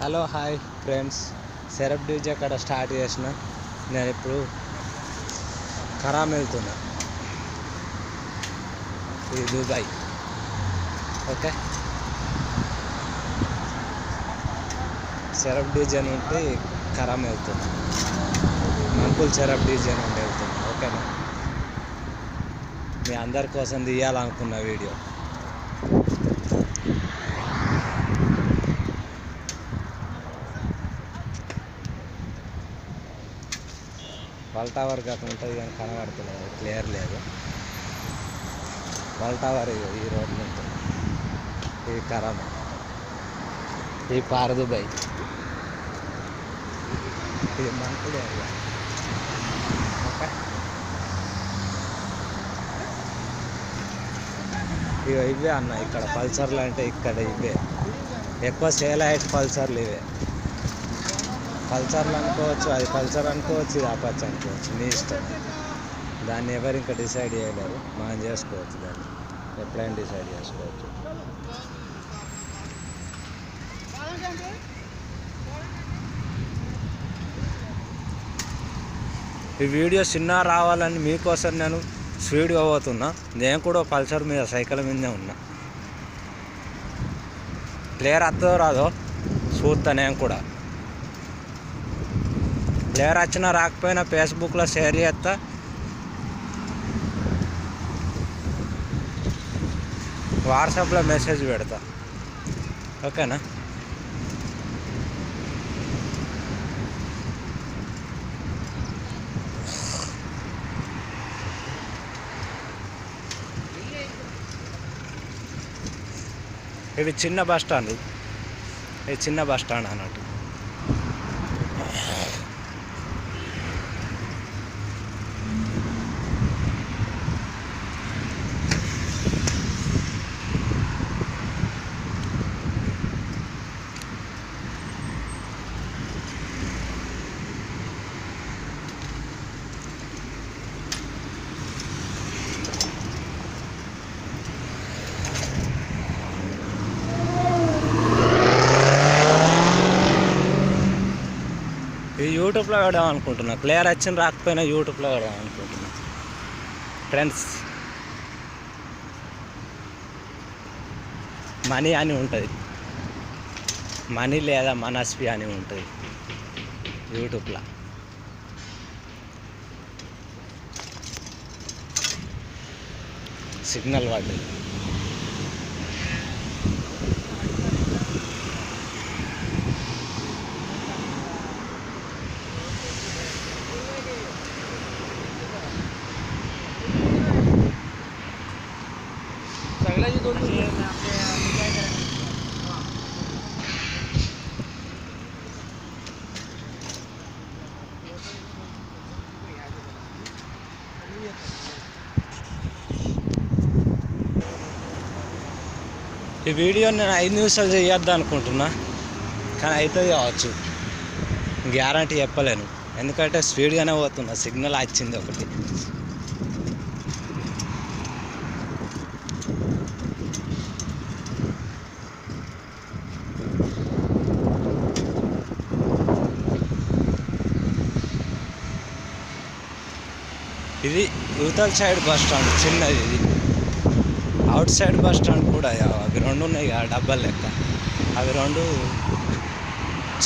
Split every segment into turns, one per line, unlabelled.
Hello hi friends, సెరప్ DJ అక్కడ start చేసిన. నేను ఇప్పుడు ఖరామ్ వెళ్తున్నా, ఇది దుబాయ్. ఓకే, సెరప్ డీజే నుండి ఖరామ్ వెళ్తున్నా, మంకుల్ సెరప్ డీజే నుండి వెళ్తున్నా. ఓకేనా, మీ అందరి కోసం తీయాలనుకున్న వీడియో. వాల్ టవర్ గట్రా ఉంటుంది కానీ కనబడుతుంది, క్లియర్ లేదు. వాల్ టవర్ ఈ రోడ్డు ఉంటుంది, ఈ ఖరామ్, ఈ పారదుబాయ్, ఇది మంకుల్ ఏరియా. ఓకే, ఇవే అన్న, ఇక్కడ పల్సర్లు అంటే ఇక్కడ ఇవే ఎక్కువ సేల్ అయ్యే పల్సర్లు ఇవే. పల్సర్లు అనుకోవచ్చు, అది పల్సర్ అనుకోవచ్చు, ఇది అపాచ్ అనుకోవచ్చు, మీ ఇష్టం. దాన్ని ఎవరు ఇంకా డిసైడ్ చేయలేరు, మనం చేసుకోవచ్చు. దాన్ని ఎప్పుడైనా డిసైడ్ చేసుకోవచ్చు. ఈ వీడియో చిన్న రావాలని మీకోసం నేను స్పీడ్గా పోతున్నా. నేను కూడా పల్సర్ మీద సైకిల్ మీదనే ఉన్నా. ప్లేయర్ వస్తుందో రాదో చూస్తా. నేను కూడా ప్లేయర్ వచ్చినా రాకపోయినా ఫేస్బుక్లో షేర్ చేస్తా. వాట్సాప్లో మెసేజ్ పెడతా. ఓకేనా, ఇది చిన్న బస్ స్టాండ్, ఇది చిన్న బస్ స్టాండ్ అన్నట్టు. ఇది యూట్యూబ్లో పెడదాం అనుకుంటున్నా. ప్లేయర్ వచ్చిన రాకపోయినా యూట్యూబ్లో పెడదాం అనుకుంటున్నా ఫ్రెండ్స్. మనీ అని ఉంటుంది, మనీ లేదా మనస్వి అని ఉంటుంది యూట్యూబ్లో. సిగ్నల్ పడ్డది. ఈ వీడియో నేను 5 నిమిషాలు చేయొద్దు అనుకుంటున్నా, కానీ అవుతుంది కావచ్చు, గ్యారంటీ చెప్పలేను. ఎందుకంటే స్పీడ్గానే పోతున్నా, సిగ్నల్ వచ్చింది ఒకటి. ఇది యువతల సైడ్ బస్ స్టాండ్ చిన్నది. ఇది అవుట్ సైడ్ బస్ స్టాండ్ కూడా, అవి రెండు ఉన్నాయి కదా డబ్బాలు లెక్క, అవి రెండు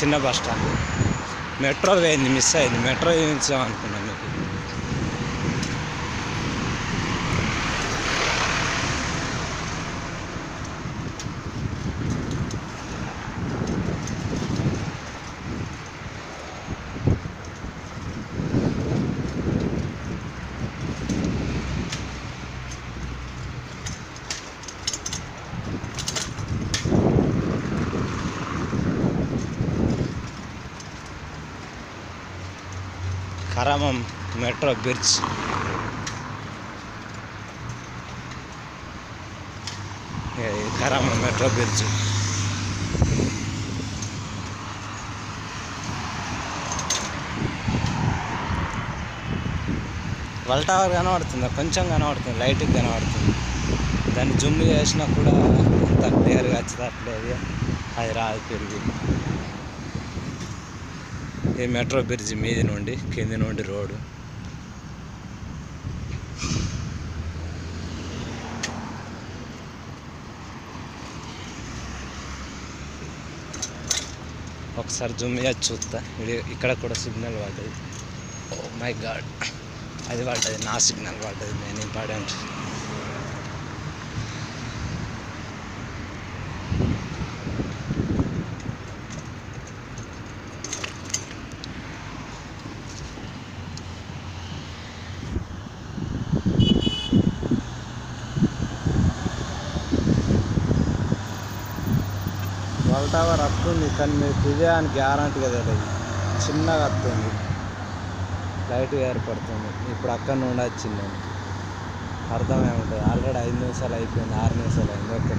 చిన్న బస్ స్టాండ్. మెట్రో పోయింది, మిస్ అయింది. మెట్రో చూపించాం అనుకున్నాను మీకు. ఖరామ్ మెట్రో బ్రిడ్జ్, ఖరామ్ మెట్రో బ్రిడ్జ్. వాల్ టవర్ కనబడుతుంది, కొంచెం కనబడుతుంది, లైట్గా కనబడుతుంది. దాన్ని జూమ్ చేసినా కూడా అంత క్లియర్గా వచ్చేటట్లేదు, అది రాదు పెరిగి. ఈ మెట్రో బ్రిడ్జి మీది నుండి కింది నుండి రోడ్డు. ఒకసారి జూమ్ చేసి చూస్తా. ఇక్కడ కూడా సిగ్నల్ పడ్డది. ఓ మై గాడ్, అది పడ్డది, నా సిగ్నల్ పడ్డది, మెయిన్ ఇంపార్టెంట్. వల్ టవర్ వస్తుంది కానీ మీకు ఇదే అని గ్యారంటీగా తెలియదు. చిన్నగా వస్తుంది, లైట్గా ఏర్పడుతుంది. ఇప్పుడు అక్కడ నుండి వచ్చింది, అర్థమే ఉంటుంది. ఆల్రెడీ 5 నిమిషాలు అయిపోయింది, 6 నిమిషాలు అయింది. ఓకే.